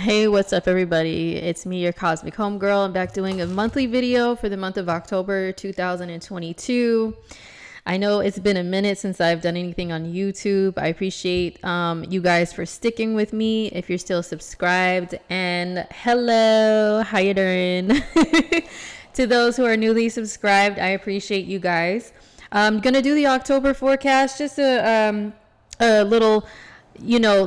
Hey, what's up, everybody? It's me, your Cosmic Homegirl. I'm back doing a monthly video for the month of October 2022. I know it's been a minute since I've done anything on YouTube. I appreciate you guys for sticking with me if you're still subscribed. And hello, how you doing? To those who are newly subscribed, I appreciate you guys. I'm gonna do the October forecast, just a little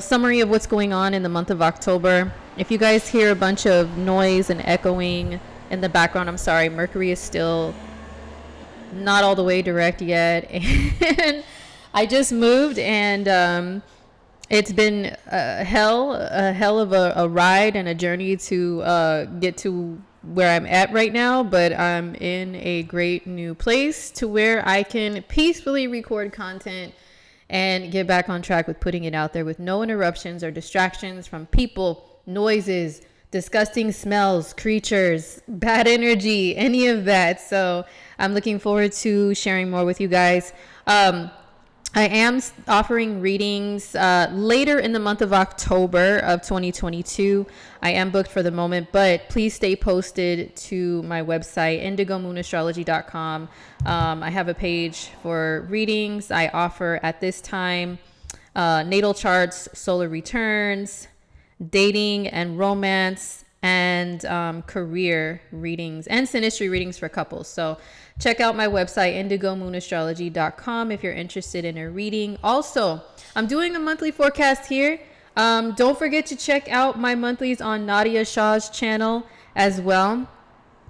summary of what's going on in the month of October. If you guys hear a bunch of noise and echoing in the background, I'm sorry. Mercury is still not all the way direct yet. And I just moved, and it's been a hell of a ride and a journey to get to where I'm at right now. But I'm in a great new place to where I can peacefully record content and get back on track with putting it out there with no interruptions or distractions from people, noises, disgusting smells, creatures, bad energy, any of that. So I'm looking forward to sharing more with you guys. I am offering readings later in the month of October of 2022. I am booked for the moment, but please stay posted to my website, indigomoonAstrology.com. I have a page for readings. I offer at this time natal charts, solar returns, dating and romance, and career readings and synastry readings for couples. So check out my website, indigomoonAstrology.com, if you're interested in a reading. Also, I'm doing a monthly forecast here. Don't forget to check out my monthlies on Nadia Shah's channel as well,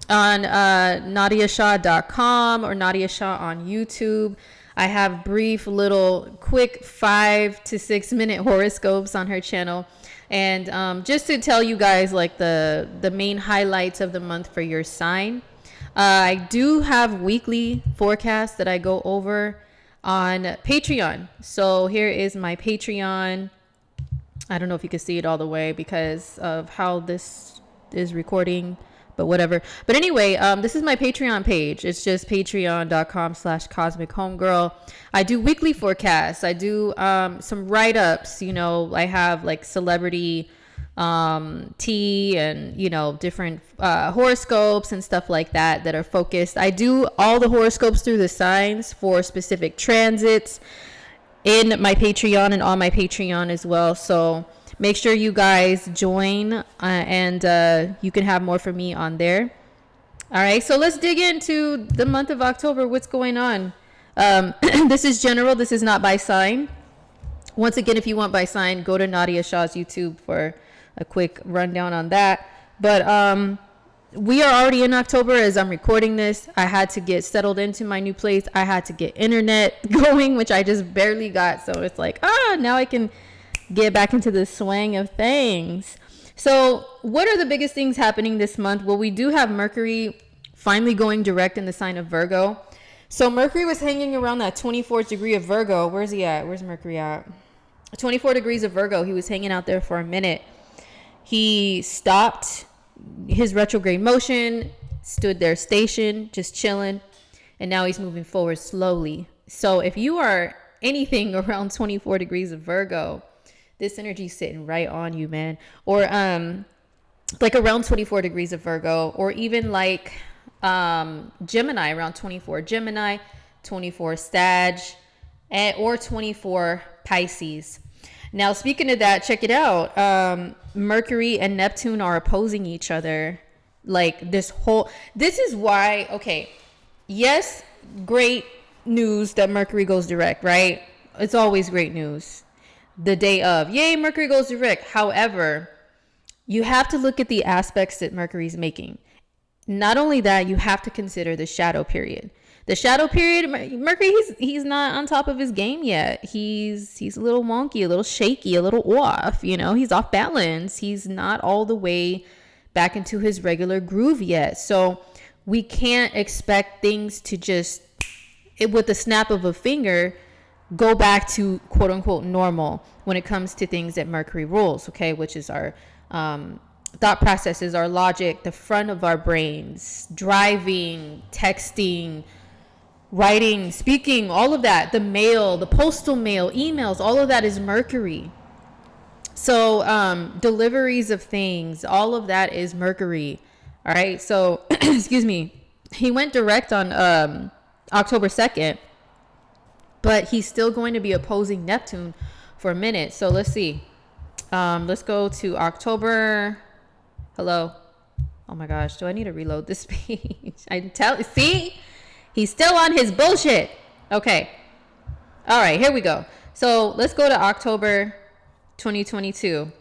on nadiashah.com or Nadia Shah on YouTube. I have brief little quick 5 to 6 minute horoscopes on her channel. And just to tell you guys like the main highlights of the month for your sign. I do have weekly forecasts that I go over on Patreon. So here is my Patreon. I don't know if you can see it all the way because of how this is recording, but whatever. But anyway, this is my Patreon page. It's just patreon.com/Cosmic Homegirl. I do weekly forecasts. I do some write-ups. I have like celebrity tea and different horoscopes and stuff like that are focused. I do all the horoscopes through the signs for specific transits in my Patreon and on my Patreon as well. So make sure you guys join and you can have more from me on there. All right, so let's dig into the month of October. What's going on? This is general. This is not by sign. Once again, if you want by sign, go to Nadia Shah's YouTube for a quick rundown on that. But we are already in October as I'm recording this. I had to get settled into my new place. I had to get internet going, which I just barely got. So it's like, now I can get back into the swing of things. So what are the biggest things happening this month? Well, we do have Mercury finally going direct in the sign of Virgo. So Mercury was hanging around that 24th degree of Virgo. Where's he at? Where's Mercury at? 24 degrees of Virgo. He was hanging out there for a minute. He stopped his retrograde motion, stood there stationed, just chilling, and now he's moving forward slowly. So if you are anything around 24 degrees of Virgo, this energy is sitting right on you, man. Or like around 24 degrees of Virgo, or even like Gemini, around 24 Gemini, 24 Sag, or 24 Pisces. Now, speaking of that, check it out. Mercury and Neptune are opposing each other. Like this is why, okay, yes, great news that Mercury goes direct, right? It's always great news. The day of, yay, Mercury goes direct. However, you have to look at the aspects that Mercury's making. Not only that, you have to consider the shadow period. The shadow period, Mercury, he's not on top of his game yet. He's a little wonky, a little shaky, a little off. He's off balance. He's not all the way back into his regular groove yet. So we can't expect things to just, with the snap of a finger, go back to quote unquote normal when it comes to things that Mercury rules, okay, which is our thought processes, our logic, the front of our brains, driving, texting, writing, speaking, all of that, the mail, the postal mail, emails, all of that is Mercury. So deliveries of things, all of that is Mercury. All right. So excuse me. He went direct on October 2nd, but he's still going to be opposing Neptune for a minute. So let's see. Let's go to October. Hello. Oh my gosh. Do I need to reload this page? See, he's still on his bullshit. Okay. All right, here we go. So let's go to October 2022.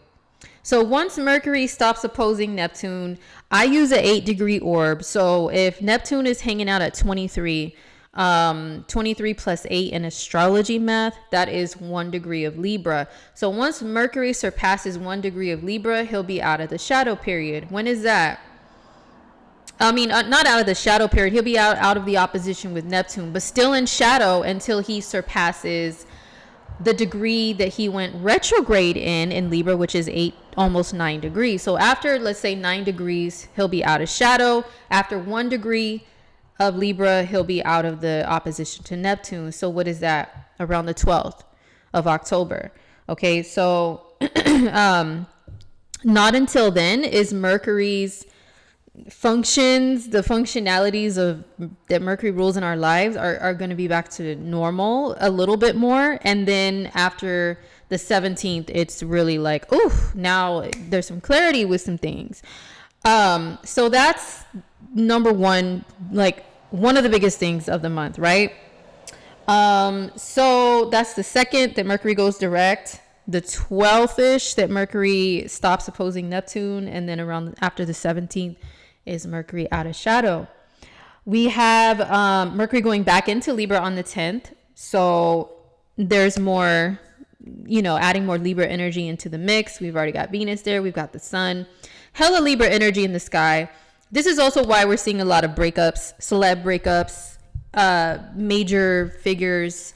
So once Mercury stops opposing Neptune, I use an 8-degree orb. So if Neptune is hanging out at 23, 23 plus 8 in astrology math, that is 1 degree of Libra. So once Mercury surpasses 1 degree of Libra, he'll be out of the shadow period. When is that? I mean, not out of the shadow period. He'll be out of the opposition with Neptune, but still in shadow until he surpasses the degree that he went retrograde in Libra, which is 8, almost 9 degrees. So after, let's say 9 degrees, he'll be out of shadow. After 1 degree of Libra, he'll be out of the opposition to Neptune. So what is that? Around the 12th of October. Okay, so not until then is Mercury's the functionalities of that Mercury rules in our lives are going to be back to normal a little bit more. And then after the 17th, it's really like, oh, now there's some clarity with some things. So that's number one, like one of the biggest things of the month, right? So that's the 2nd that Mercury goes direct. The 12th-ish that Mercury stops opposing Neptune. And then around after the 17th is Mercury out of shadow. We have Mercury going back into Libra on the 10th. So there's more, adding more Libra energy into the mix. We've already got Venus there. We've got the sun. Hella Libra energy in the sky. This is also why we're seeing a lot of breakups, celeb breakups, major figures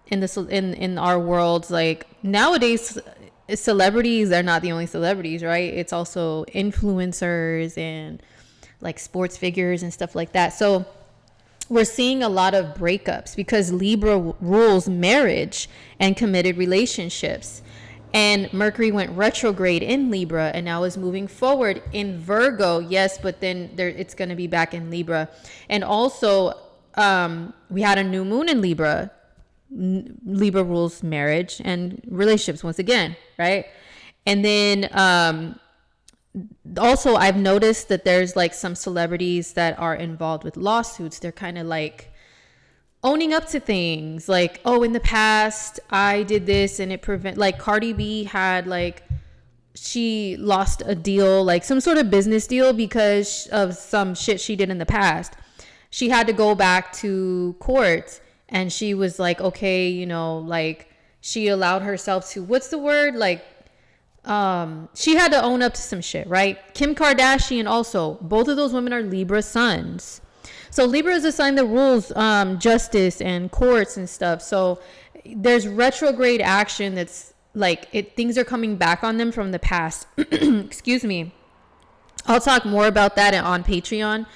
in our world. Like nowadays, celebrities are not the only celebrities, right? It's also influencers and like sports figures and stuff like that. So we're seeing a lot of breakups because Libra rules marriage and committed relationships. And Mercury went retrograde in Libra and now is moving forward in Virgo. Yes, but then it's going to be back in Libra. And also, we had a new moon in Libra. Libra rules marriage and relationships once again, right? And then also I've noticed that there's like some celebrities that are involved with lawsuits. They're kind of like owning up to things like, oh, in the past I did this and like Cardi B had like, she lost a deal, like some sort of business deal because of some shit she did in the past. She had to go back to court. And she was like, okay, like she allowed herself to, what's the word? Like, she had to own up to some shit, right? Kim Kardashian also, both of those women are Libra suns. So Libra is a sign that rules justice and courts and stuff. So there's retrograde action that's like, things are coming back on them from the past. Excuse me. I'll talk more about that on Patreon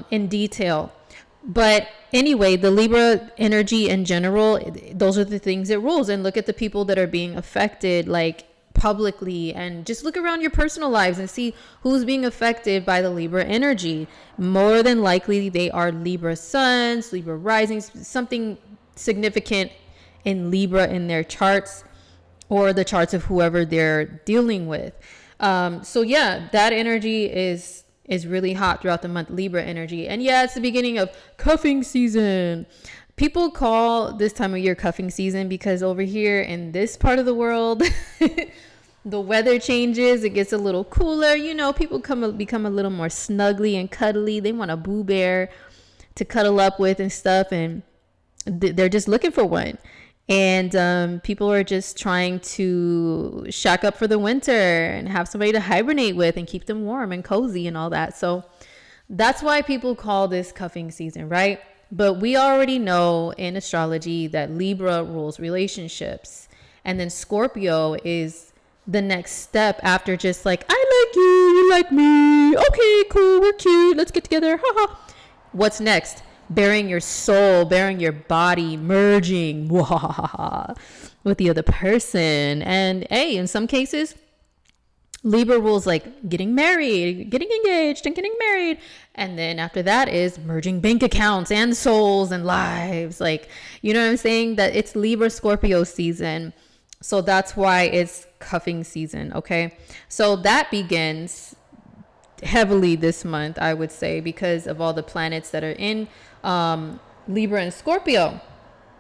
in detail. But anyway, the Libra energy in general, those are the things it rules. And look at the people that are being affected, like publicly, and just look around your personal lives and see who's being affected by the Libra energy. More than likely, they are Libra suns, Libra risings, something significant in Libra in their charts or the charts of whoever they're dealing with. So yeah, that energy is really hot throughout the month, Libra energy. And yeah, it's the beginning of cuffing season. People call this time of year cuffing season because over here in this part of the world, the weather changes. It gets a little cooler. People become a little more snuggly and cuddly. They want a boo bear to cuddle up with and stuff. And they're just looking for one. And people are just trying to shack up for the winter and have somebody to hibernate with and keep them warm and cozy and all that. So that's why people call this cuffing season, right? But we already know in astrology that Libra rules relationships. And then Scorpio is the next step after just like, I like you, you like me. Okay, cool, we're cute. Let's get together. Haha. What's next? bearing your soul, bearing your body, merging with the other person. And hey, in some cases, Libra rules like getting married, getting engaged, and getting married. And then after that is merging bank accounts and souls and lives. Like, you know what I'm saying? That it's Libra Scorpio season. So that's why it's cuffing season. Okay. So that begins heavily this month, I would say, because of all the planets that are in Libra and Scorpio.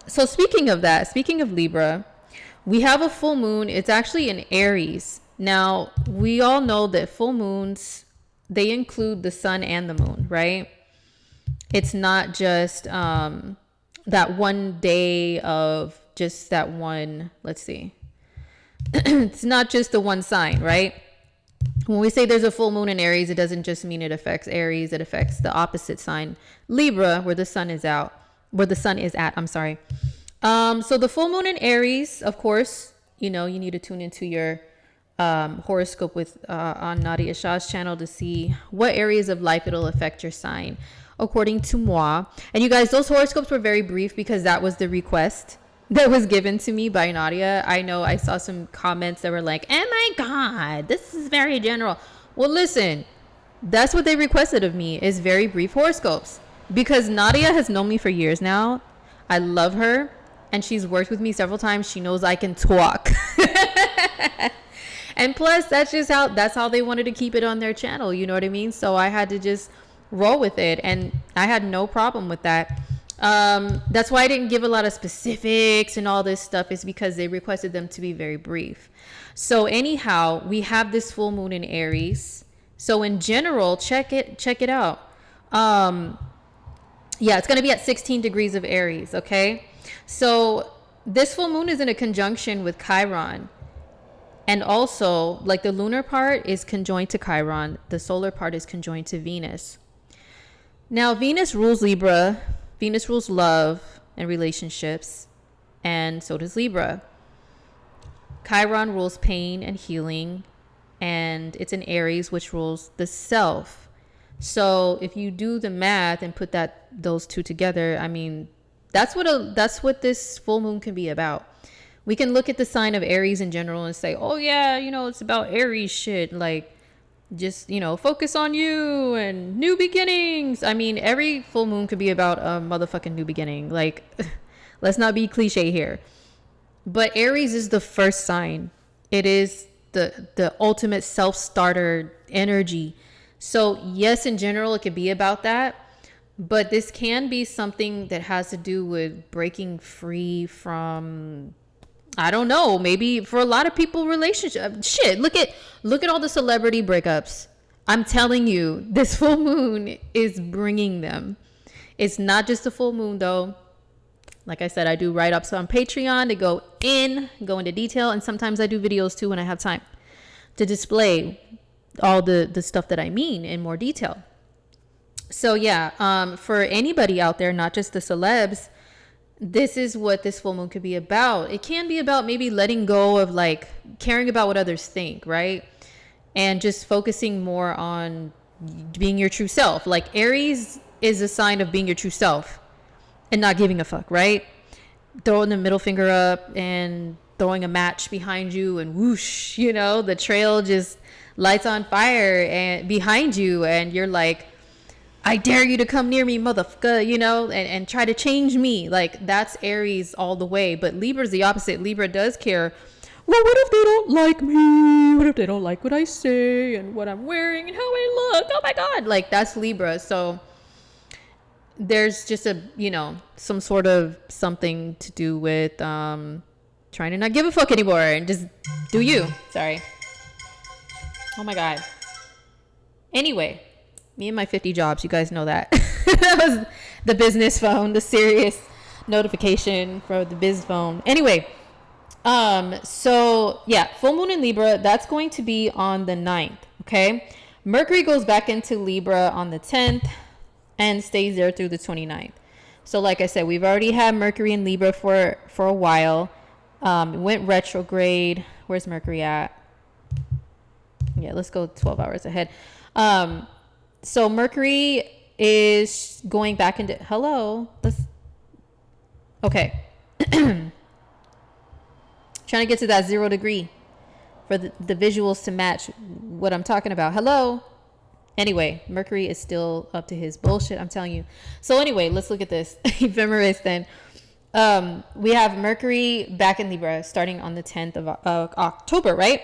So speaking of that, speaking of Libra, we have a full moon. It's actually in Aries. Now, we all know that full moons, they include the sun and the moon, right? It's not just that one day of just that one, let's see. It's not just the one sign, right? When we say there's a full moon in Aries, it doesn't just mean it affects Aries. It affects the opposite sign, Libra, where the sun is at. I'm sorry. So the full moon in Aries, of course, you know, you need to tune into your horoscope with on Nadia Shah's channel to see what areas of life it'll affect your sign, according to moi. And you guys, those horoscopes were very brief because that was the request that was given to me by Nadia. I know I saw some comments that were like, oh my God, this is very general. Well, listen, that's what they requested of me, is very brief horoscopes, because Nadia has known me for years now. I love her, and she's worked with me several times. She knows I can talk. And plus, that's how they wanted to keep it on their channel. You know what I mean? So I had to just roll with it, and I had no problem with that. That's why I didn't give a lot of specifics and all this stuff, is because they requested them to be very brief. So anyhow, we have this full moon in Aries. So in general, check it out. Yeah, it's going to be at 16 degrees of Aries. Okay. So this full moon is in a conjunction with Chiron. And also, like, the lunar part is conjoined to Chiron. The solar part is conjoined to Venus. Now, Venus rules Libra. Venus rules love and relationships. And so does Libra. Chiron rules pain and healing. And it's in Aries, which rules the self. So if you do the math and put those two together, I mean, that's what this full moon can be about. We can look at the sign of Aries in general and say, oh yeah, you know, it's about Aries shit. Like, just, you know, focus on you and new beginnings. I mean, every full moon could be about a motherfucking new beginning. Like, let's not be cliche here. But Aries is the first sign. It is the ultimate self-starter energy. So yes, in general, it could be about that. But this can be something that has to do with breaking free from, I don't know, maybe for a lot of people, relationship shit. Look at all the celebrity breakups. I'm telling you, this full moon is bringing them. It's not just a full moon though. Like I said, I do write-ups on Patreon to go into detail, and sometimes I do videos too when I have time to display all the stuff that I mean in more detail. So yeah, for anybody out there, not just the celebs, this is what this full moon could be about. It can be about maybe letting go of, like, caring about what others think, right? And just focusing more on being your true self. Like, Aries is a sign of being your true self and not giving a fuck, right? Throwing the middle finger up and throwing a match behind you, and whoosh, you know, the trail just lights on fire and behind you, and you're like, I dare you to come near me, motherfucker, you know, and try to change me. Like, that's Aries all the way. But Libra's the opposite. Libra does care. Well, what if they don't like me? What if they don't like what I say and what I'm wearing and how I look? Oh my God. Like, that's Libra. So there's just some sort of something to do with trying to not give a fuck anymore and just do you. Sorry. Oh my God. Anyway, me and my 50 jobs, you guys know that. That was the business phone, the serious notification for the biz phone. Anyway, so yeah, full moon in Libra, that's going to be on the 9th. Okay. Mercury goes back into Libra on the 10th and stays there through the 29th. So like I said, we've already had Mercury in Libra for a while. It went retrograde. Where's Mercury at? Yeah, let's go 12 hours ahead. So Mercury is going back into, hello, let's, okay. Trying to get to that 0 degree for the visuals to match what I'm talking about. Hello. Anyway, Mercury is still up to his bullshit, I'm telling you. So anyway, let's look at this ephemeris then. We have Mercury back in Libra starting on the 10th of October, right?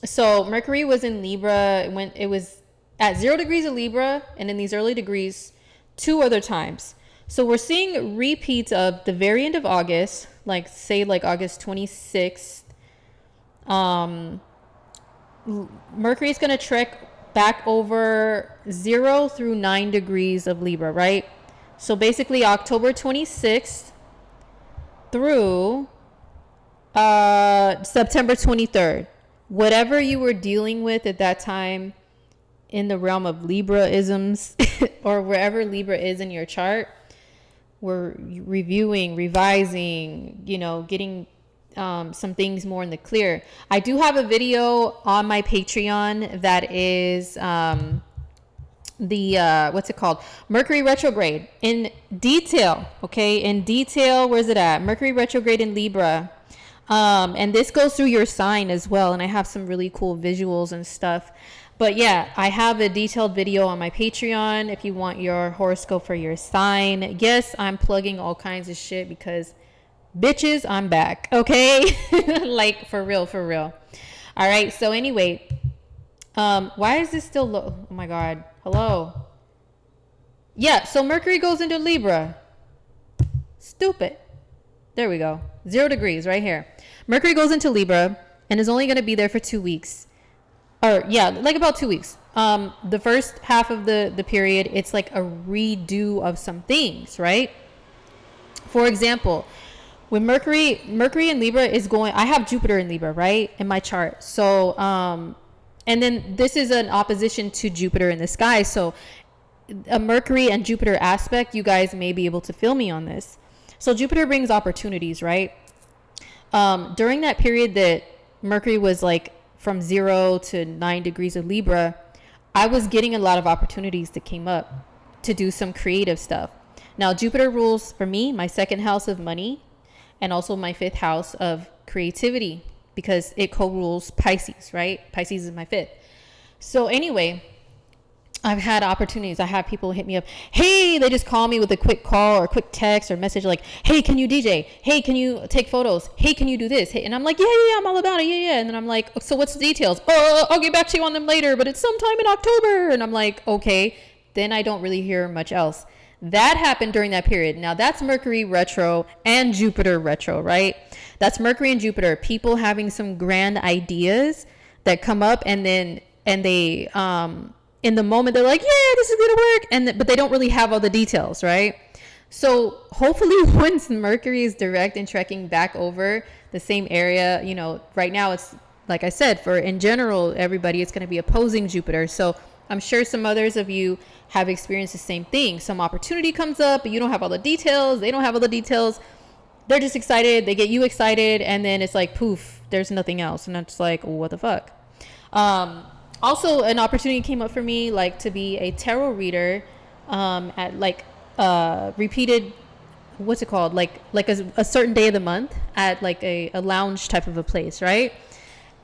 So Mercury was in Libra when it was at 0 degrees of Libra, and in these early degrees 2 other times. So we're seeing repeats of the very end of August, like say like August 26th. Mercury is going to trek back over 0 through 9 degrees of Libra, right? So basically October 26th through September 23rd. Whatever you were dealing with at that time in the realm of Libra-isms or wherever Libra is in your chart, we're reviewing, revising, you know, getting some things more in the clear. I do have a video on my Patreon that is what's it called? Mercury retrograde in detail. Okay, in detail. Where's it at? Mercury retrograde in Libra. And this goes through your sign as well. And I have some really cool visuals and stuff. But yeah, I have a detailed video on my Patreon if you want your horoscope for your sign. Yes, I'm plugging all kinds of shit because bitches, I'm back. Okay. Like for real, for real. All right. So anyway, why is this still low? Oh my God. Hello. Yeah. So Mercury goes into Libra. Stupid. There we go. 0 degrees right here. Mercury goes into Libra and is only going to be there for 2 weeks. Or yeah, like about 2 weeks. The first half of the period, it's like a redo of some things, right? For example, when Mercury in Libra is going, I have Jupiter in Libra, right? In my chart. So, and then this is an opposition to Jupiter in the sky. So a Mercury and Jupiter aspect, you guys may be able to feel me on this. So Jupiter brings opportunities, right? During that period that Mercury was like from 0 to 9 degrees of Libra, I was getting a lot of opportunities that came up to do some creative stuff. Now, Jupiter rules for me, my 2nd house of money, and also my 5th house of creativity because it co-rules Pisces, right? Pisces is my 5th. So anyway, I've had opportunities. I have people hit me up. Hey, they just call me with a quick call or quick text or message like, hey, can you DJ? Hey, can you take photos? Hey, can you do this? Hey, and I'm like, yeah, I'm all about it. Yeah. And then I'm like, so what's the details? Oh, I'll get back to you on them later, but it's sometime in October. And I'm like, okay. Then I don't really hear much else. That happened during that period. Now that's Mercury retro and Jupiter retro, right? That's Mercury and Jupiter. People having some grand ideas that come up and they, in the moment they're like, yeah, this is gonna work, but they don't really have all the details, right? So hopefully once Mercury is direct and trekking back over the same area, you know, right now it's like I said, for in general everybody, it's going to be opposing Jupiter. So I'm sure some others of you have experienced the same thing. Some opportunity comes up, but you don't have all the details. They don't have all the details. They're just excited. They get you excited, and then it's like poof, there's nothing else, and I'm just like, what the fuck. Also, an opportunity came up for me, like to be a tarot reader at like repeated, what's it called? Like a certain day of the month at like a lounge type of a place, right?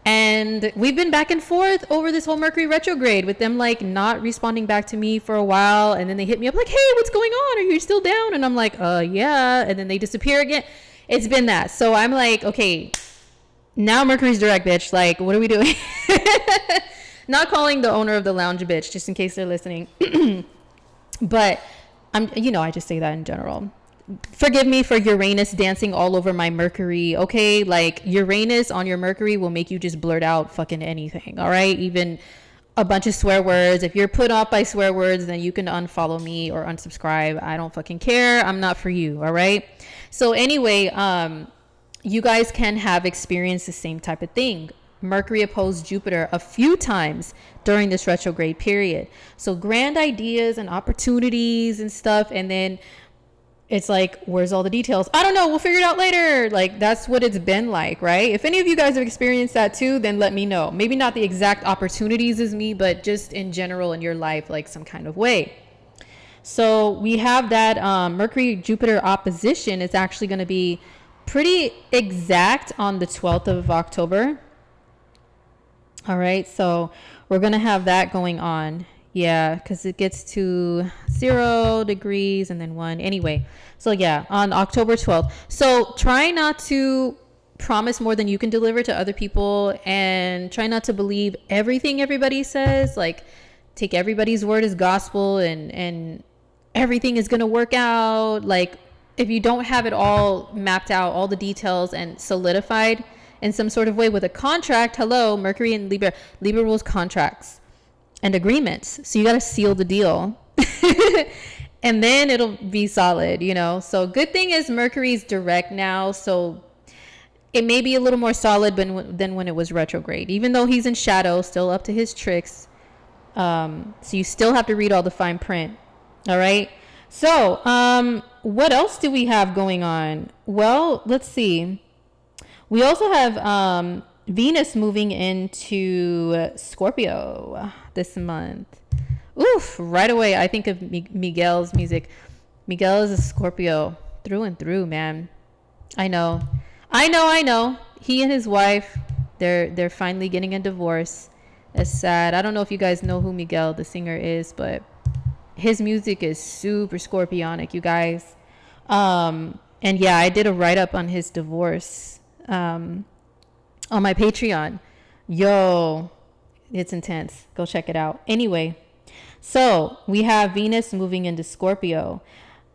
And we've been back and forth over this whole Mercury retrograde with them like not responding back to me for a while. And then they hit me up like, hey, what's going on? Are you still down? And I'm like, yeah. And then they disappear again. It's been that. So I'm like, okay, now Mercury's direct, bitch. Like, what are we doing? Not calling the owner of the lounge a bitch, just in case they're listening. But I just say that in general. Forgive me for Uranus dancing all over my Mercury. Okay, like Uranus on your Mercury will make you just blurt out fucking anything. All right, even a bunch of swear words. If you're put off by swear words, then you can unfollow me or unsubscribe. I don't fucking care. I'm not for you. All right. So anyway, you guys can have experienced the same type of thing. Mercury opposed Jupiter a few times during this retrograde period. So grand ideas and opportunities and stuff, and then it's like, where's all the details? I don't know. We'll figure it out later. Like, that's what it's been like, right? If any of you guys have experienced that too, then let me know. Maybe not the exact opportunities as me, but just in general in your life, like some kind of way. So we have that Mercury Jupiter opposition is actually going to be pretty exact on the 12th of October. All right, so we're going to have that going on. Yeah, because it gets to 0 degrees and then 1. Anyway, so yeah, on October 12th. So try not to promise more than you can deliver to other people, and try not to believe everything everybody says. Like, take everybody's word as gospel, and everything is going to work out. Like, if you don't have it all mapped out, all the details and solidified in some sort of way with a contract, hello, Mercury and Libra rules contracts and agreements. So you got to seal the deal and then it'll be solid, you know? So good thing is Mercury's direct now. So it may be a little more solid than when it was retrograde, even though he's in shadow, still up to his tricks. So you still have to read all the fine print. All right. So, what else do we have going on? Well, let's see. We also have Venus moving into Scorpio this month. Oof, right away I think of Miguel's music. Miguel is a Scorpio through and through, man. I know. He and his wife, they're finally getting a divorce. It's sad. I don't know if you guys know who Miguel, the singer, is, but his music is super scorpionic, you guys. And yeah, I did a write-up on his divorce on my Patreon. Yo, it's intense. Go check it out. Anyway, so we have Venus moving into Scorpio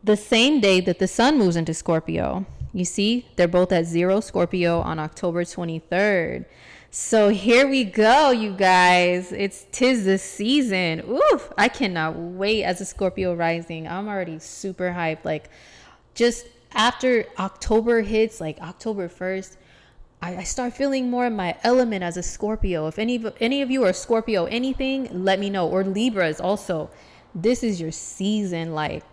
the same day that the sun moves into Scorpio. You see, they're both at 0 Scorpio on October 23rd. So here we go, you guys. Tis the season. Oof, I cannot wait as a Scorpio rising. I'm already super hyped. Like, just after October hits, like October 1st, I start feeling more in my element as a Scorpio. If any of you are Scorpio anything, let me know. Or Libras also. This is your season, like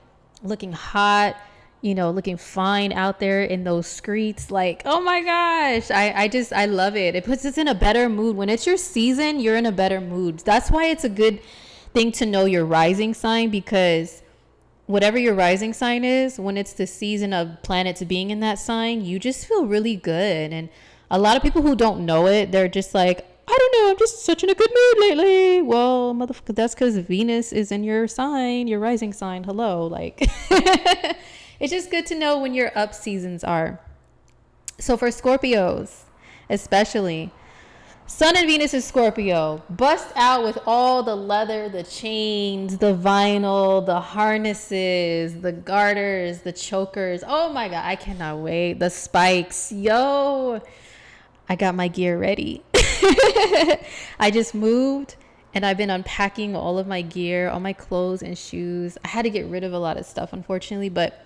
looking hot, you know, looking fine out there in those streets. Like, oh my gosh, I love it. It puts us in a better mood. When it's your season, you're in a better mood. That's why it's a good thing to know your rising sign, because whatever your rising sign is, when it's the season of planets being in that sign, you just feel really good. And a lot of people who don't know it, they're just like, I don't know, I'm just such in a good mood lately. Well, motherfucker, that's because Venus is in your sign, your rising sign. Hello, like it's just good to know when your up seasons are. So for Scorpios, especially, Sun and Venus is Scorpio. Bust out with all the leather, the chains, the vinyl, the harnesses, the garters, the chokers. Oh my God, I cannot wait. The spikes. Yo, I got my gear ready. I just moved and I've been unpacking all of my gear, all my clothes and shoes. I had to get rid of a lot of stuff, unfortunately, but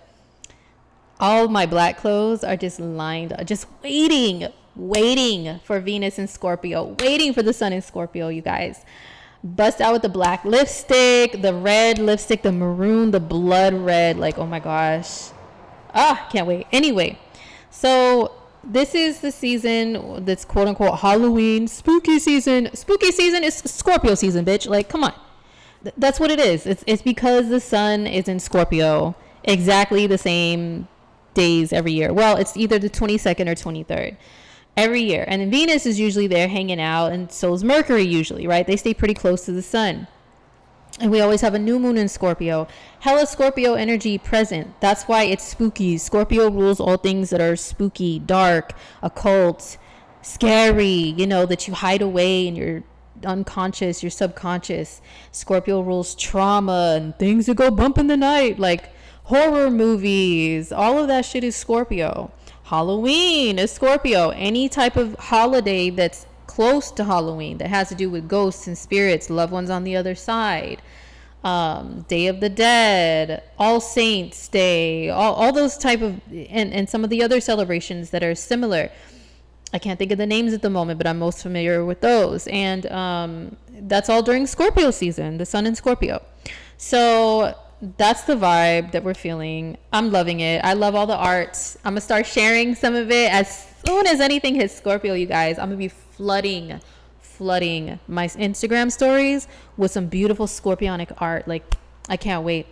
all my black clothes are just lined, just waiting for Venus in Scorpio, waiting for the sun in Scorpio, you guys. Bust out with the black lipstick, the red lipstick, the maroon, the blood red. Like, oh my gosh. Can't wait. Anyway, so this is the season that's quote unquote Halloween, spooky season. Spooky season is Scorpio season, bitch. Like, come on. That's what it is. It's because the sun is in Scorpio exactly the same days every year. Well, it's either the 22nd or 23rd every year. And then Venus is usually there hanging out, and so is Mercury usually, right? They stay pretty close to the sun. And we always have a new moon in Scorpio. Hella Scorpio energy present. That's why it's spooky. Scorpio rules all things that are spooky, dark, occult, scary, you know, that you hide away in your unconscious, your subconscious. Scorpio rules trauma and things that go bump in the night, like horror movies. All of that shit is Scorpio. Halloween is Scorpio. Any type of holiday that's close to Halloween that has to do with ghosts and spirits, loved ones on the other side, Day of the Dead, All Saints Day, all those type of, and some of the other celebrations that are similar. I can't think of the names at the moment, but I'm most familiar with those. And that's all during Scorpio season, the sun in Scorpio. So that's the vibe that we're feeling. I'm loving it. I love all the arts. I'm gonna start sharing some of it as soon as anything hits Scorpio, you guys. I'm gonna be flooding my Instagram stories with some beautiful scorpionic art. Like, I can't wait.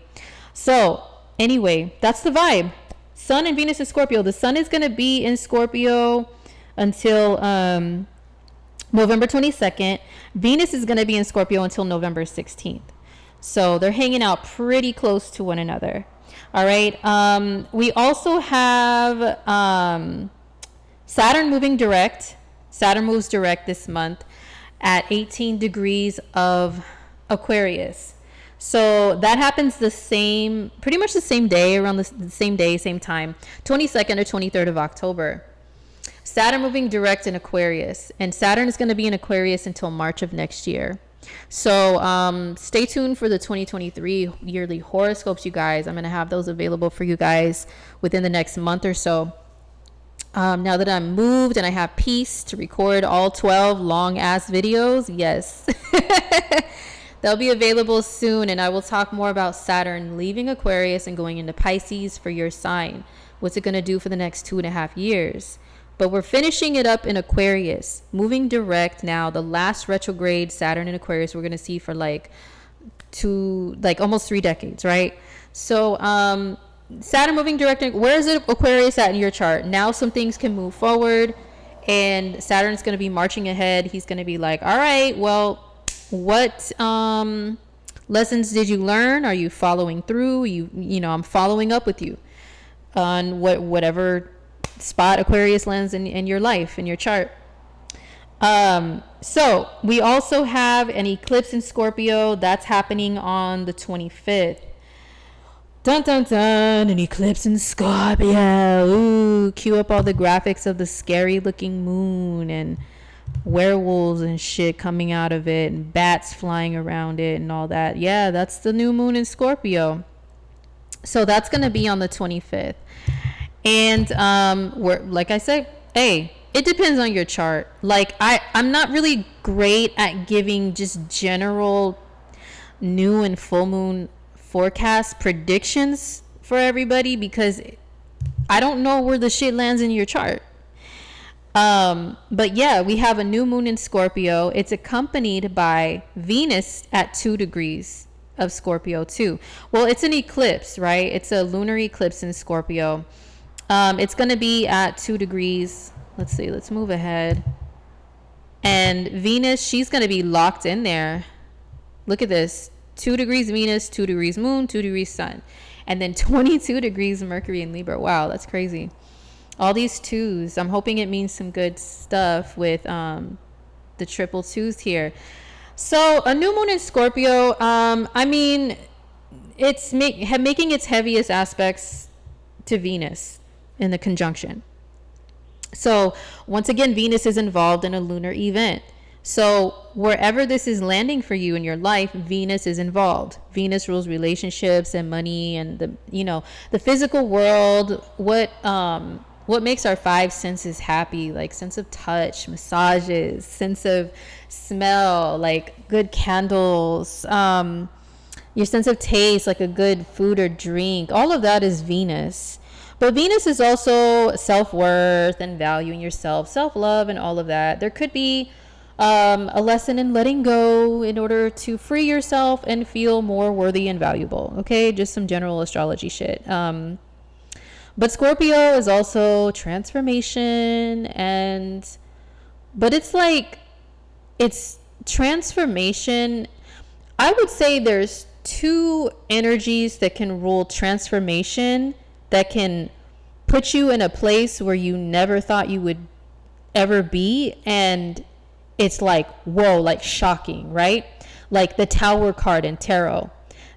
So anyway, that's the vibe. Sun and Venus in Scorpio. The sun is going to be in Scorpio until November 22nd. Venus is going to be in Scorpio until November 16th. So they're hanging out pretty close to one another. All right. We also have Saturn moving direct. Saturn moves direct this month at 18 degrees of Aquarius. So that happens pretty much the same day, around the same day, same time, 22nd or 23rd of October. Saturn moving direct in Aquarius, and Saturn is going to be in Aquarius until March of next year. So stay tuned for the 2023 yearly horoscopes, you guys. I'm going to have those available for you guys within the next month or so. Now that I'm moved and I have peace to record all 12 long ass videos, yes. They'll be available soon, and I will talk more about Saturn leaving Aquarius and going into Pisces for your sign. What's it going to do for the next 2.5 years? But we're finishing it up in Aquarius, moving direct now. The last retrograde Saturn in Aquarius we're going to see for almost 3 decades, right? So Saturn moving direct. Where is it Aquarius at in your chart? Now some things can move forward, and Saturn's going to be marching ahead. He's going to be like, all right, well, what lessons did you learn? Are you following through? I'm following up with you on whatever spot Aquarius lands in your life, in your chart. So we also have an eclipse in Scorpio that's happening on the 25th. Dun dun dun, an eclipse in Scorpio. Ooh, cue up all the graphics of the scary looking moon and werewolves and shit coming out of it and bats flying around it and all that. Yeah, that's the new moon in Scorpio. So that's going to be on the 25th. And like I said, hey, it depends on your chart. Like I'm not really great at giving just general new and full moon forecast predictions for everybody because I don't know where the shit lands in your chart. But yeah, we have a new moon in Scorpio. It's accompanied by Venus at 2 degrees of Scorpio too. Well, it's an eclipse, right? It's a lunar eclipse in Scorpio. It's going to be at 2 degrees. Let's see. Let's move ahead. And Venus, she's going to be locked in there. Look at this. 2 degrees Venus, 2 degrees moon, 2 degrees sun. And then 22 degrees Mercury in Libra. Wow, that's crazy. All these twos. I'm hoping it means some good stuff with the triple twos here. So a new moon in Scorpio, I mean, it's making its heaviest aspects to Venus in the conjunction. So once again, Venus is involved in a lunar event. So wherever this is landing for you in your life, Venus is involved. Venus rules relationships and money and the physical world. What makes our 5 senses happy, like sense of touch, massages, sense of smell, like good candles, your sense of taste, like a good food or drink, all of that is Venus. But Venus is also self-worth and valuing yourself, self-love and all of that. There could be a lesson in letting go in order to free yourself and feel more worthy and valuable. Okay, just some general astrology shit. But Scorpio is also transformation, but it's transformation. I would say there's 2 energies that can rule transformation that can put you in a place where you never thought you would ever be. And it's like, whoa, like shocking, right? Like the Tower card in tarot.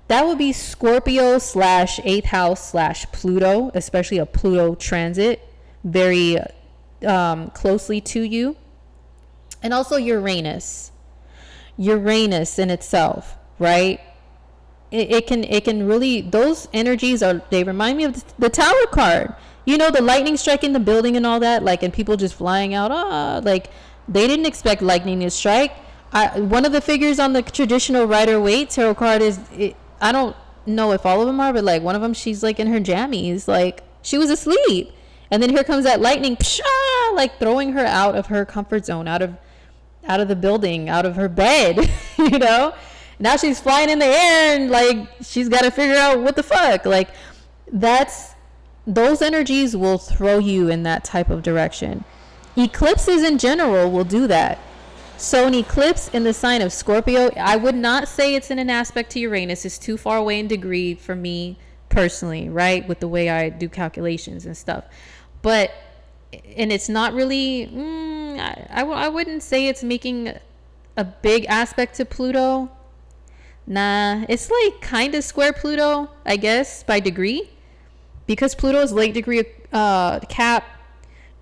That would be Scorpio / 8th house / Pluto, especially a Pluto transit very closely to you. And also Uranus in itself, right? It can really, those energies they remind me of the Tower card. The lightning striking the building and all that, like, and people just flying out, like they didn't expect lightning to strike. One of the figures on the traditional Rider-Waite tarot card is, I don't know if all of them are, but like one of them, she's like in her jammies, like she was asleep. And then here comes that lightning, pshaw, like throwing her out of her comfort zone, out of the building, out of her bed, Now she's flying in the air and like she's got to figure out what the fuck. Like those energies will throw you in that type of direction. Eclipses in general will do that. So an eclipse in the sign of Scorpio, I would not say it's in an aspect to Uranus. It's too far away in degree for me personally, right? With the way I do calculations and stuff. But, and it's not really, I wouldn't say it's making a big aspect to Pluto. Nah, it's like kind of square Pluto, I guess, by degree. Because Pluto is late degree Cap,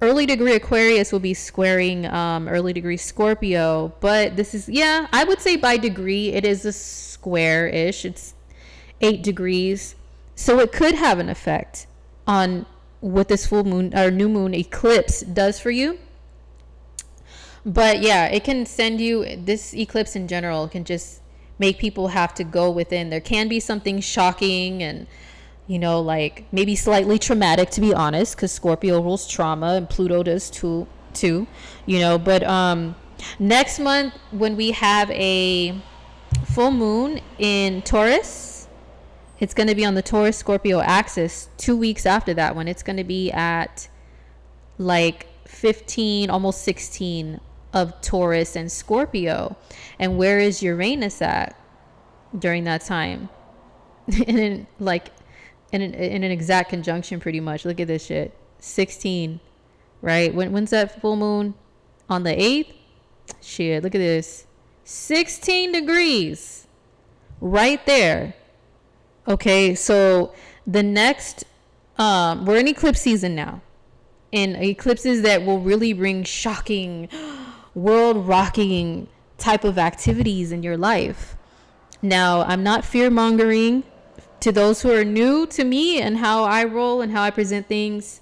early degree Aquarius will be squaring early degree Scorpio. But this is, yeah, I would say by degree it is a square-ish. It's 8 degrees. So it could have an effect on what this full moon or new moon eclipse does for you. But yeah, it can send you, this eclipse in general can just make people have to go within. There can be something shocking and, you know, like maybe slightly traumatic, to be honest, because Scorpio rules trauma and Pluto does too, you know. But next month when we have a full moon in Taurus, it's going to be on the Taurus Scorpio axis. 2 weeks after that one, it's going to be at like 15, almost 16 of Taurus and Scorpio. And where is Uranus at during that time? And in an exact conjunction, pretty much. Look at this shit. 16, right? When's that full moon? On the 8th? Shit, look at this. 16 degrees. Right there. Okay, so the next, we're in eclipse season now. And eclipses that will really bring shocking, world-rocking type of activities in your life. Now, I'm not fear-mongering. To those who are new to me and how I roll and how I present things,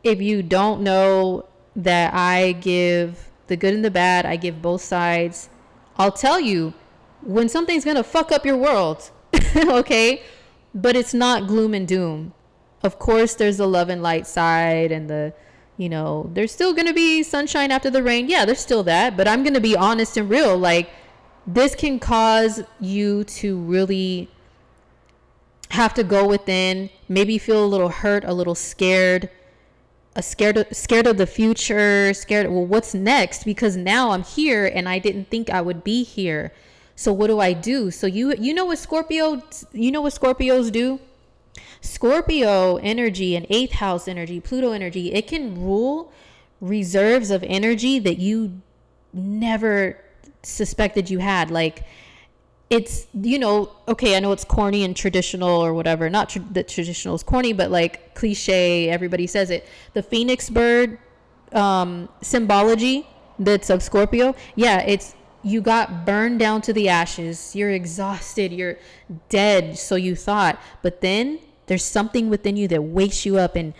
if you don't know that I give the good and the bad, I give both sides, I'll tell you when something's going to fuck up your world, okay? But it's not gloom and doom. Of course, there's the love and light side and the, you know, there's still going to be sunshine after the rain. Yeah, there's still that. But I'm going to be honest and real. Like, this can cause you to really have to go within, maybe feel a little hurt, a little scared, scared of the future, scared, well, what's next? Because now I'm here and I didn't think I would be here. So what do I do? So you know what Scorpios do? Scorpio energy and 8th house energy, Pluto energy, it can rule reserves of energy that you never suspected you had. Like, it's, you know, okay, I know it's corny and traditional or whatever. Not that traditional is corny, but like cliche, everybody says it. The phoenix bird symbology that's of Scorpio. Yeah, it's, you got burned down to the ashes. You're exhausted. You're dead, so you thought. But then there's something within you that wakes you up and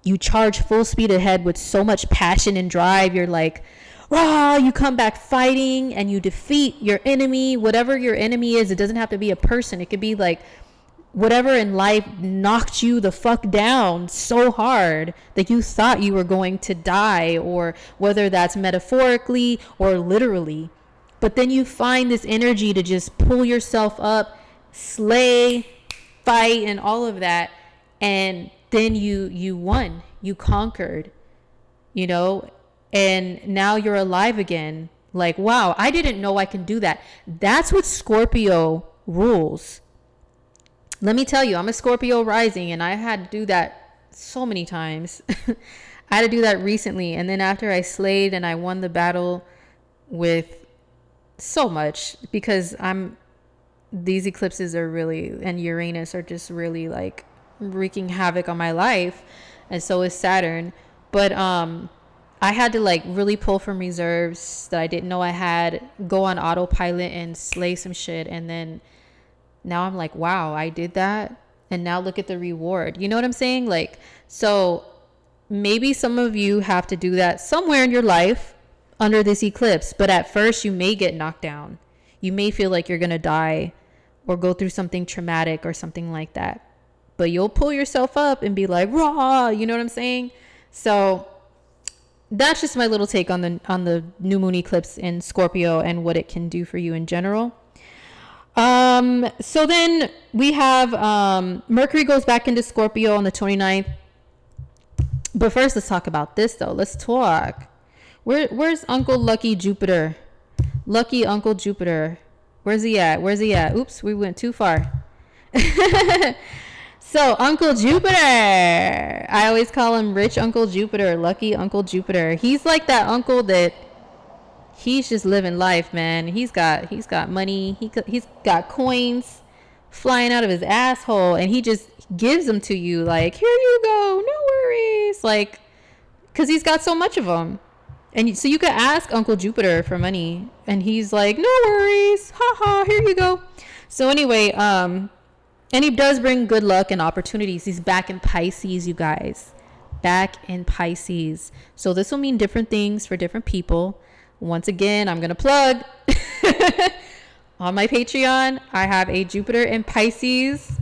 you charge full speed ahead with so much passion and drive. You're like, rah, you come back fighting and you defeat your enemy, whatever your enemy is. It doesn't have to be a person. It could be like whatever in life knocked you the fuck down so hard that you thought you were going to die, or whether that's metaphorically or literally. But then you find this energy to just pull yourself up, slay, fight, and all of that. And then you won, you conquered, you know, and now you're alive again. Like, wow, I didn't know I can do that. That's what Scorpio rules. Let me tell you, I'm a Scorpio rising, and I had to do that so many times. I had to do that recently. And then after I slayed and I won the battle with so much, because these eclipses are really, and Uranus are just really like wreaking havoc on my life. And so is Saturn. But, I had to like really pull from reserves that I didn't know I had, go on autopilot and slay some shit. And then now I'm like, wow, I did that. And now look at the reward. You know what I'm saying? Like, so maybe some of you have to do that somewhere in your life under this eclipse. But at first you may get knocked down. You may feel like you're going to die or go through something traumatic or something like that. But you'll pull yourself up and be like, rah, you know what I'm saying? So that's just my little take on the new moon eclipse in Scorpio and what it can do for you in general. So then we have Mercury goes back into Scorpio on the 29th. But first, let's talk about this though. Let's talk. Where's Uncle Lucky Jupiter? Lucky Uncle Jupiter. Where's he at? Oops, we went too far. So Uncle Jupiter, I always call him Rich Uncle Jupiter, Lucky Uncle Jupiter. He's like that uncle that he's just living life, man. He's got money. He's got coins flying out of his asshole, and he just gives them to you like, here you go, no worries, like, because he's got so much of them. And so you could ask Uncle Jupiter for money, and he's like, no worries, haha, here you go. So anyway, and he does bring good luck and opportunities. He's back in Pisces, you guys. Back in Pisces. So this will mean different things for different people. Once again, I'm going to plug. On my Patreon, I have a Jupiter in Pisces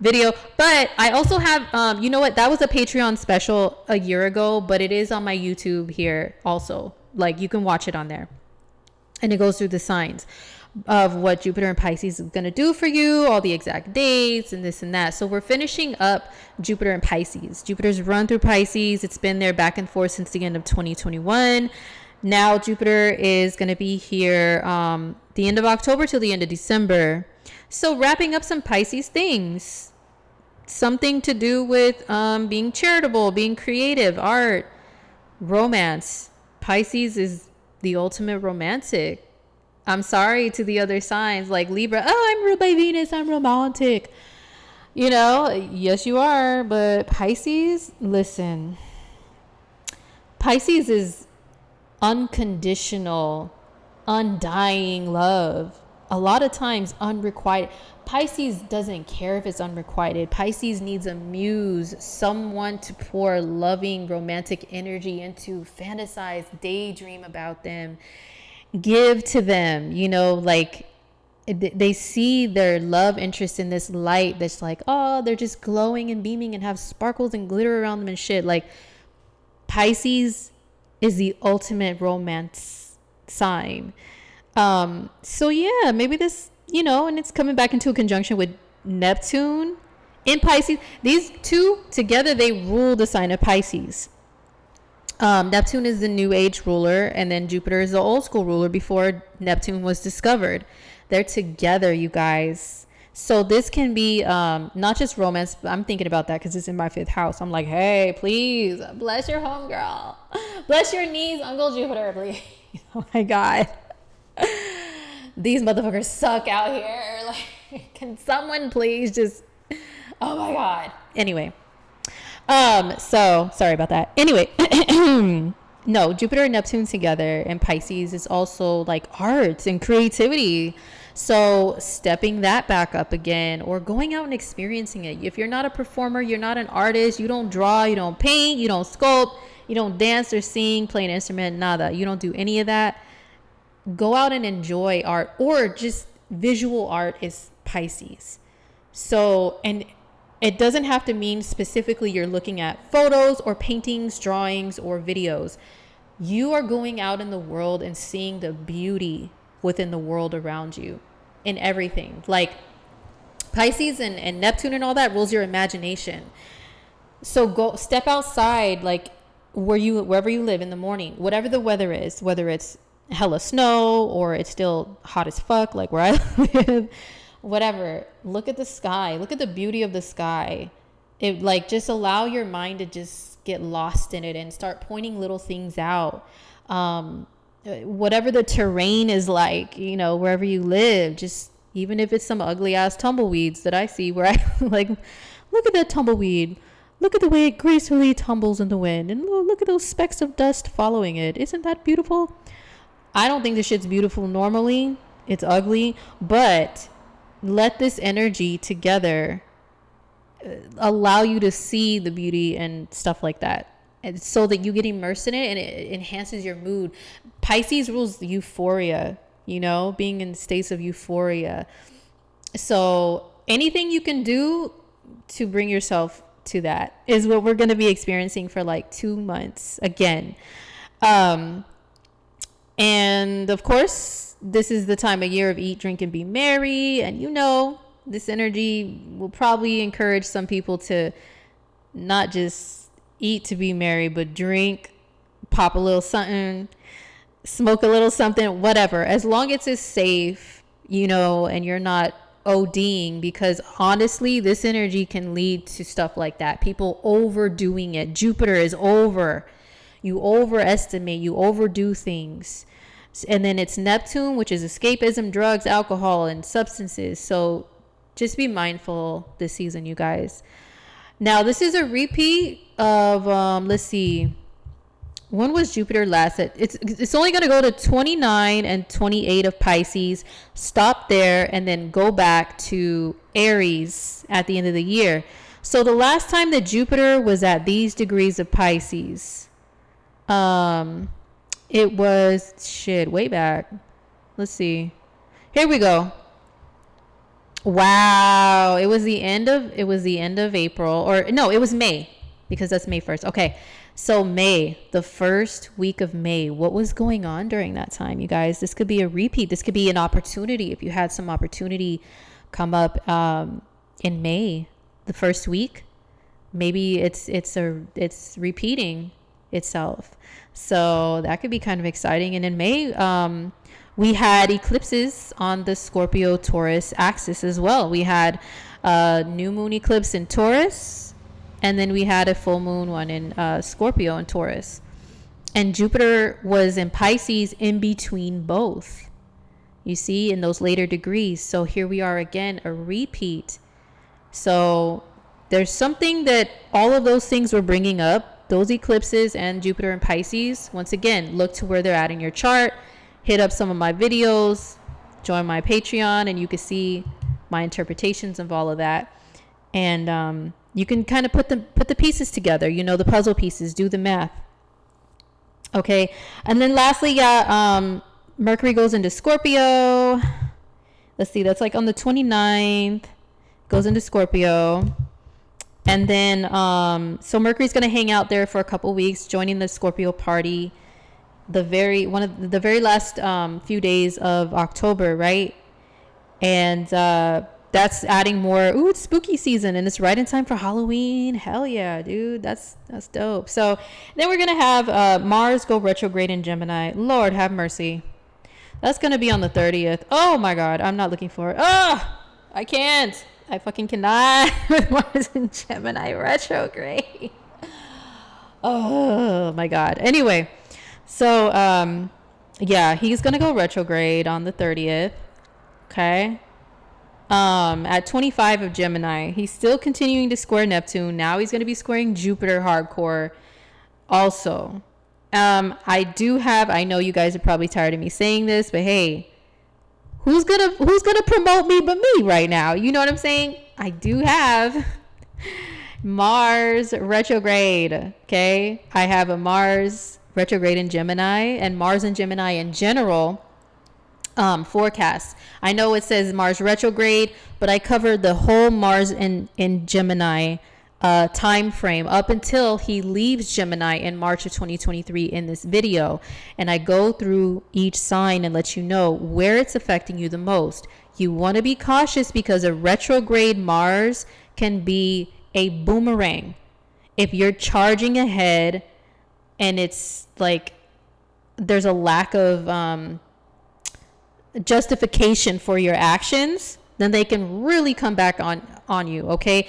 video. But I also have, you know what? That was a Patreon special a year ago. But it is on my YouTube here also. Like, you can watch it on there. And it goes through the signs of what Jupiter and Pisces is going to do for you, all the exact dates and this and that. So we're finishing up Jupiter and Pisces. Jupiter's run through Pisces. It's been there back and forth since the end of 2021. Now Jupiter is going to be here the end of October till the end of December. So wrapping up some Pisces things. Something to do with being charitable, being creative, art, romance. Pisces is the ultimate romantic. I'm sorry to the other signs like Libra. Oh, I'm ruled by Venus. I'm romantic. You know, yes, you are. But Pisces, listen. Pisces is unconditional, undying love. A lot of times unrequited. Pisces doesn't care if it's unrequited. Pisces needs a muse, someone to pour loving, romantic energy into, fantasize, daydream about them. Give to them, you know, like they see their love interest in this light that's like, oh, they're just glowing and beaming and have sparkles and glitter around them and shit. Like, Pisces is the ultimate romance sign. So yeah, maybe this, you know, and it's coming back into a conjunction with Neptune in Pisces. These two together, they rule the sign of Pisces. Neptune is the new age ruler, and then Jupiter is the old school ruler before Neptune was discovered. They're together, you guys. So this can be not just romance. I'm thinking about that because it's in my 5th house. I'm like, hey, please bless your homegirl. Bless your knees, Uncle Jupiter, please. Oh my God. These motherfuckers suck out here. Like, can someone please just, oh my God. Anyway. So sorry about that. Anyway, no, Jupiter and Neptune together in Pisces is also like arts and creativity. So stepping that back up again, or going out and experiencing it. If you're not a performer, you're not an artist, you don't draw, you don't paint, you don't sculpt, you don't dance or sing, play an instrument, nada. You don't do any of that. Go out and enjoy art, or just visual art is Pisces. So, and it doesn't have to mean specifically you're looking at photos or paintings, drawings, or videos. You are going out in the world and seeing the beauty within the world around you in everything. Like Pisces and Neptune and all that rules your imagination. So go step outside, like wherever you live in the morning, whatever the weather is, whether it's hella snow or it's still hot as fuck, like where I live. Whatever, look at the sky, look at the beauty of the sky. It like just allow your mind to just get lost in it and start pointing little things out. Whatever the terrain is like, you know, wherever you live, just even if it's some ugly ass tumbleweeds that I see where I like, look at that tumbleweed. Look at the way it gracefully tumbles in the wind, and look at those specks of dust following it. Isn't that beautiful? I don't think this shit's beautiful normally. It's ugly, but let this energy together allow you to see the beauty and stuff like that, and so that you get immersed in it and it enhances your mood. Pisces rules euphoria, you know, being in states of euphoria. So anything you can do to bring yourself to that is what we're going to be experiencing for like 2 months again. And of course, this is the time of year of eat, drink, and be merry. And you know, this energy will probably encourage some people to not just eat to be merry, but drink, pop a little something, smoke a little something, whatever. As long as it's safe, you know, and you're not ODing, because honestly, this energy can lead to stuff like that. People overdoing it. Jupiter is over. You overestimate, you overdo things. And then it's Neptune, which is escapism, drugs, alcohol, and substances. So just be mindful this season, you guys. Now, this is a repeat of, let's see. When was Jupiter last at? It's only going to go to 29 and 28 of Pisces, stop there, and then go back to Aries at the end of the year. So the last time that Jupiter was at these degrees of Pisces, it was way back. Let's see. Here we go. Wow, it was the end of April, or no, it was May, because that's May 1st. Okay. So May, the first week of May, what was going on during that time, you guys? This could be a repeat. This could be an opportunity. If you had some opportunity come up in May, the first week, maybe it's repeating itself. So that could be kind of exciting. And in May, we had eclipses on the Scorpio Taurus axis as well. We had a new moon eclipse in Taurus. And then we had a full moon one in Scorpio and Taurus. And Jupiter was in Pisces in between both. You see, in those later degrees. So here we are again, a repeat. So there's something that all of those things were bringing up. Those eclipses and Jupiter and Pisces. Once again, look to where they're at in your chart. Hit up some of my videos. Join my Patreon. And you can see my interpretations of all of that. And you can kind of put the pieces together, you know, the puzzle pieces, do the math. Okay. And then lastly, Mercury goes into Scorpio. Let's see, that's like on the 29th, goes into Scorpio. And then, so Mercury's going to hang out there for a couple weeks, joining the Scorpio party, the very last few days of October, right? And, that's adding more. Ooh, it's spooky season and it's right in time for Halloween. Hell yeah, dude. That's dope. So then we're going to have Mars go retrograde in Gemini. Lord have mercy. That's going to be on the 30th. Oh my God. I'm not looking for it. Oh, I can't. I fucking cannot with Mars in Gemini retrograde. Oh my God. Anyway, so yeah, he's going to go retrograde on the 30th. Okay. At 25 of Gemini, he's still continuing to square Neptune. Now he's going to be squaring Jupiter hardcore also. I know you guys are probably tired of me saying this, but hey, who's gonna promote me but me right now? You know what I'm saying? I do have Mars retrograde. Okay. I have a Mars retrograde in Gemini, and Mars and Gemini in general forecast. I know it says Mars retrograde, but I covered the whole Mars in Gemini time frame up until he leaves Gemini in March of 2023 in this video, and I go through each sign and let you know where it's affecting you the most. You want to be cautious because a retrograde Mars can be a boomerang. If you're charging ahead and it's like there's a lack of justification for your actions, then they can really come back on you. Okay.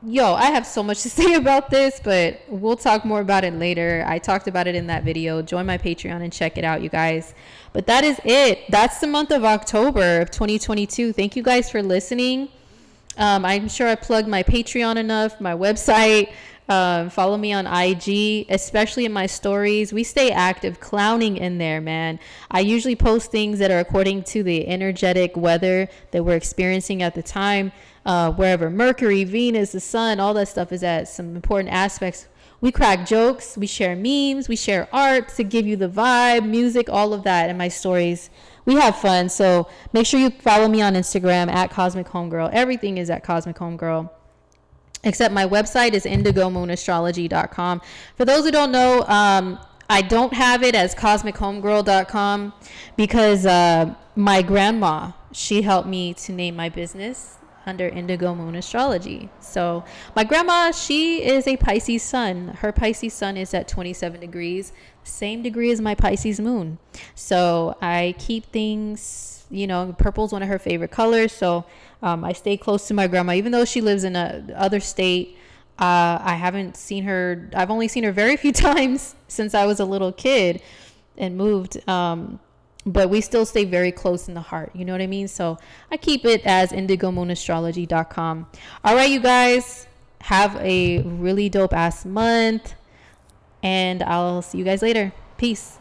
Yo, I have so much to say about this, but we'll talk more about it later. I talked about it in that video. Join my Patreon and check it out, you guys. But that is it. That's the month of October of 2022. Thank you guys for listening. I'm sure I plugged my Patreon enough, my website. Follow me on IG, especially in my stories. We stay active, clowning in there, man. I usually post things that are according to the energetic weather that we're experiencing at the time, wherever Mercury, Venus, the sun, all that stuff is at some important aspects. We crack jokes, we share memes, we share art to give you the vibe, music, all of that in my stories. We have fun. So make sure you follow me on Instagram at Cosmic Homegirl. Everything is at Cosmic Homegirl. Except my website is indigomoon.astrology.com. For those who don't know, I don't have it as cosmichomegirl.com because my grandma, she helped me to name my business under Indigo Moon Astrology. So my grandma, she is a Pisces sun. Her Pisces sun is at 27 degrees, same degree as my Pisces moon. So I keep things, you know, purple is one of her favorite colors. So I stay close to my grandma, even though she lives in a other state. I haven't seen her. I've only seen her very few times since I was a little kid and moved. But we still stay very close in the heart. You know what I mean? So I keep it as indigomoon.astrology.com. All right, you guys, have a really dope ass month. And I'll see you guys later. Peace.